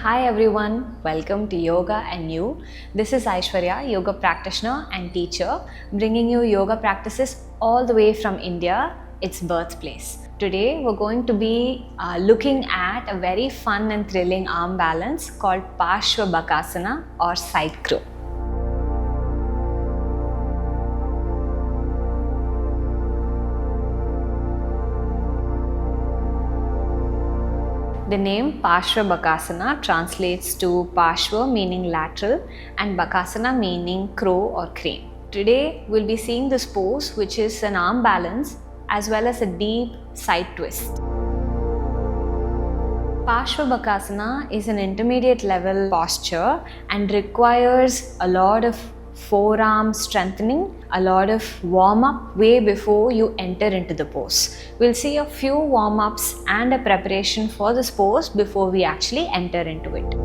Hi everyone, welcome to Yoga and You. This is Ishwarya, yoga practitioner and teacher, bringing you yoga practices all the way from India, its birthplace. Today we're going to be looking at a very fun and thrilling arm balance called Parsva Bakasana or side crow. The name Parsva Bakasana translates to Parsva meaning lateral and Bakasana meaning crow or crane. Today we'll be seeing this pose, which is an arm balance as well as a deep side twist. Parsva Bakasana is an intermediate level posture and requires a lot of forearm strengthening, a lot of warm-up way before you enter into the pose. We'll see a few warm-ups and a preparation for this pose before we actually enter into it.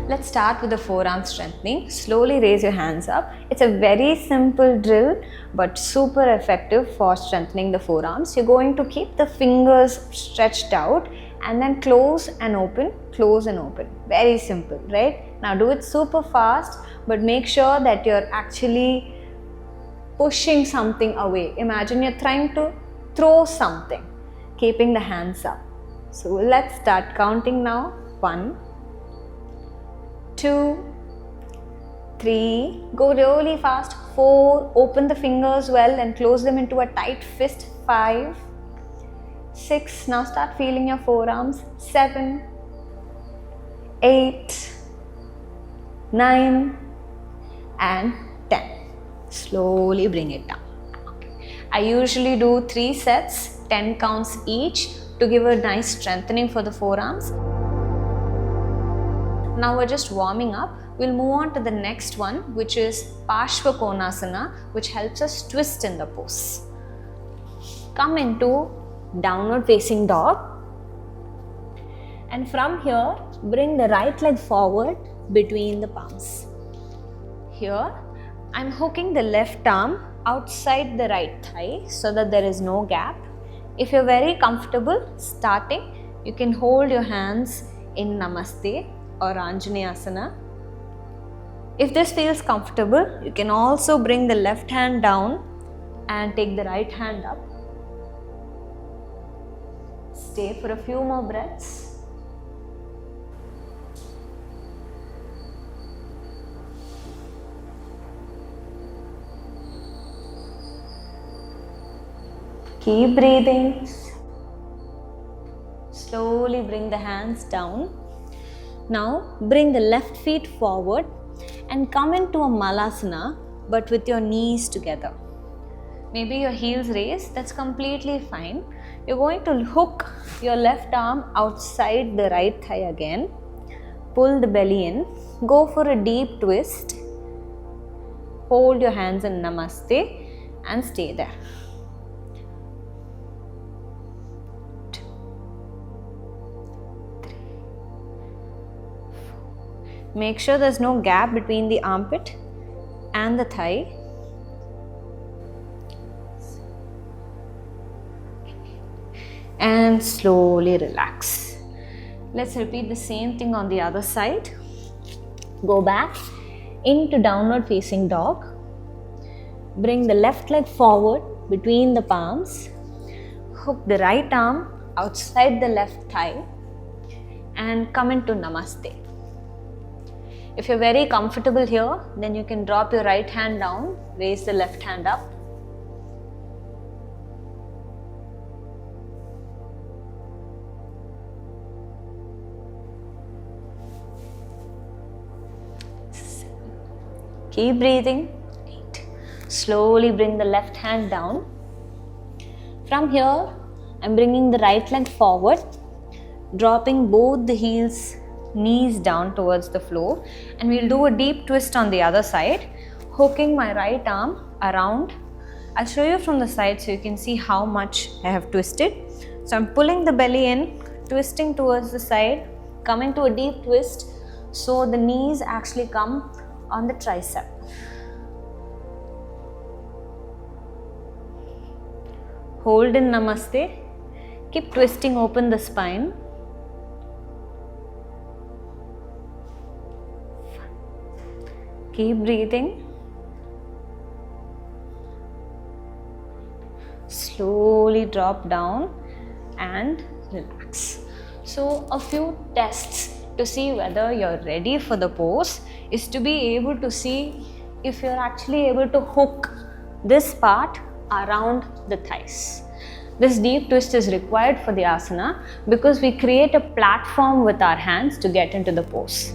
Let's start with the forearm strengthening. Slowly raise your hands up. It's a very simple drill but super effective for strengthening the forearms. You're going to keep the fingers stretched out and then close and open, close and open. Very simple, right? Now do it super fast, but make sure that you're actually pushing something away. Imagine you're trying to throw something, keeping the hands up. So let's start counting now. 1, 2, 3, go really fast. 4, open the fingers well and close them into a tight fist. 5, 6, now start feeling your forearms. 7, 8, 9 and 10. Slowly bring it down. I usually do 3 sets, 10 counts each to give a nice strengthening for the forearms. Now we're just warming up. We'll move on to the next one, which is Parsva Konasana, which helps us twist in the pose. Come into downward facing dog, and from here bring the right leg forward between the palms. Here I'm hooking the left arm outside the right thigh so that there is no gap. If you're very comfortable starting, you can hold your hands in Namaste or Anjaneyasana. If this feels comfortable, you can also bring the left hand down and take the right hand up. Stay for a few more breaths. Keep breathing. Slowly bring the hands down. Now bring the left feet forward and come into a Malasana, but with your knees together. Maybe your heels raised, that's completely fine. You're going to hook your left arm outside the right thigh again. Pull the belly in. Go for a deep twist. Hold your hands in Namaste and stay there. 2, 3, 4. Make sure there's no gap between the armpit and the thigh. And slowly relax. Let's repeat the same thing on the other side. Go back into downward facing dog. Bring the left leg forward between the palms. Hook the right arm outside the left thigh and come into Namaste. If you're very comfortable here, then you can drop your right hand down, raise the left hand up. Keep breathing. 8. Slowly bring the left hand down. From here, I'm bringing the right leg forward, dropping both the knees down towards the floor, and we'll do a deep twist on the other side, hooking my right arm around. I'll show you from the side so you can see how much I have twisted. So I'm pulling the belly in, twisting towards the side, coming to a deep twist so the knees actually come on the tricep. Hold in Namaste. Keep twisting open the spine. Keep breathing. Slowly drop down and relax. So a few tests to see whether you're ready for the pose is to be able to see if you're actually able to hook this part around the thighs. This deep twist is required for the asana because we create a platform with our hands to get into the pose.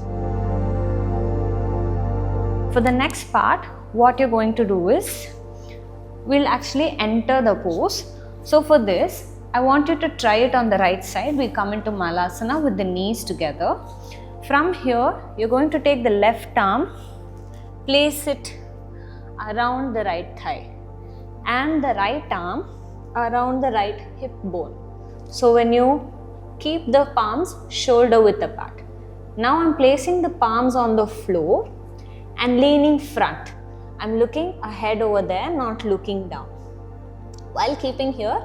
For the next part, what you're going to do is, we'll actually enter the pose. So for this, I want you to try it on the right side. We come into Malasana with the knees together. From here, you're going to take the left arm, place it around the right thigh and the right arm around the right hip bone. So when you keep the palms shoulder width apart. Now I'm placing the palms on the floor and leaning front. I'm looking ahead over there, not looking down. While keeping here,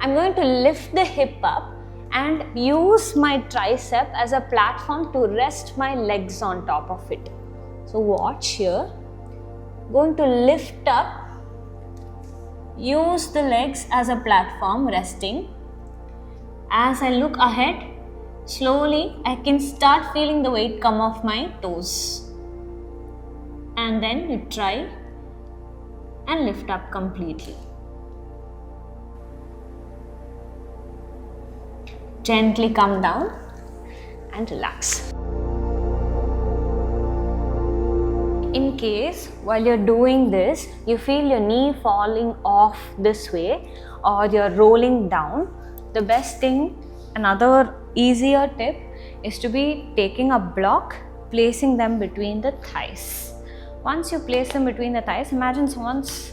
I'm going to lift the hip up and use my tricep as a platform to rest my legs on top of it. So watch here. Going to lift up, use the legs as a platform, resting. As I look ahead, slowly I can start feeling the weight come off my toes. And then you try and lift up completely. Gently come down and relax. In case while you're doing this, you feel your knee falling off this way or you're rolling down, the best thing, another easier tip is to be taking a block, placing them between the thighs. Once you place them between the thighs, imagine someone's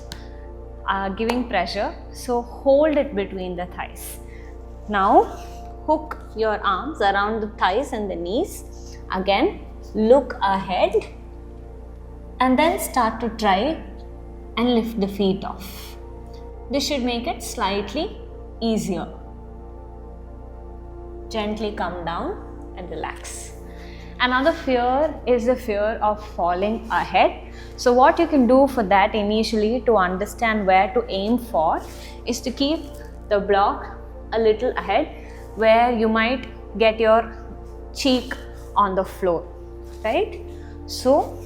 giving pressure, so hold it between the thighs. Now hook your arms around the thighs and the knees. Again, look ahead and then start to try and lift the feet off. This should make it slightly easier. Gently come down and relax. Another fear is the fear of falling ahead. So what you can do for that initially to understand where to aim for is to keep the block a little ahead where you might get your cheek on the floor, right? So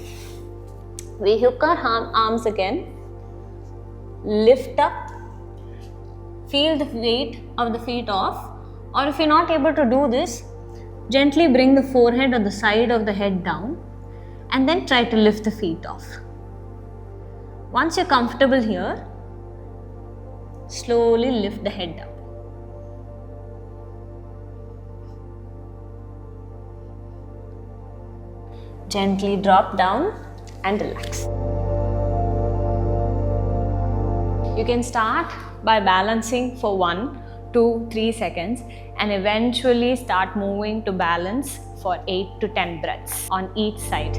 we hook our arms again, lift up, feel the weight of the feet off, or if you're not able to do this, gently bring the forehead or the side of the head down and then try to lift the feet off. Once you're comfortable here, slowly lift the head up. Gently drop down and relax. You can start by balancing for 1, 2, 3 seconds and eventually start moving to balance for 8 to 10 breaths on each side.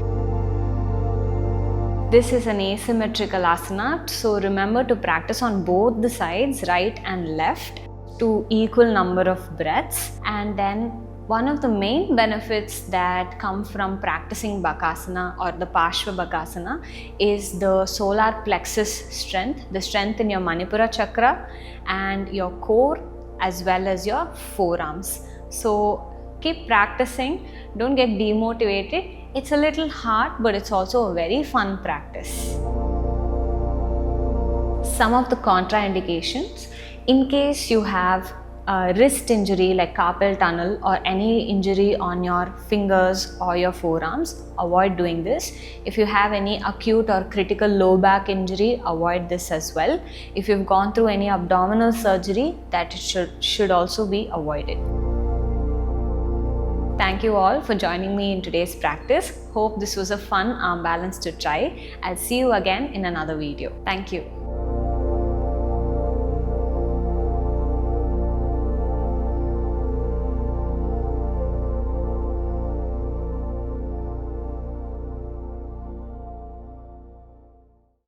This is an asymmetrical asana, so remember to practice on both the sides, right and left, to equal number of breaths. And then one of the main benefits that come from practicing Bakasana or the Parsva Bakasana is the solar plexus strength, the strength in your manipura chakra and your core as well as your forearms. So keep practicing, don't get demotivated. It's a little hard, but it's also a very fun practice. Some of the contraindications, in case you have a wrist injury like carpal tunnel or any injury on your fingers or your forearms, avoid doing this. If you have any acute or critical low back injury, avoid this as well. If you've gone through any abdominal surgery, that should also be avoided. Thank you all for joining me in today's practice. Hope this was a fun arm balance to try. I'll see you again in another video. Thank you.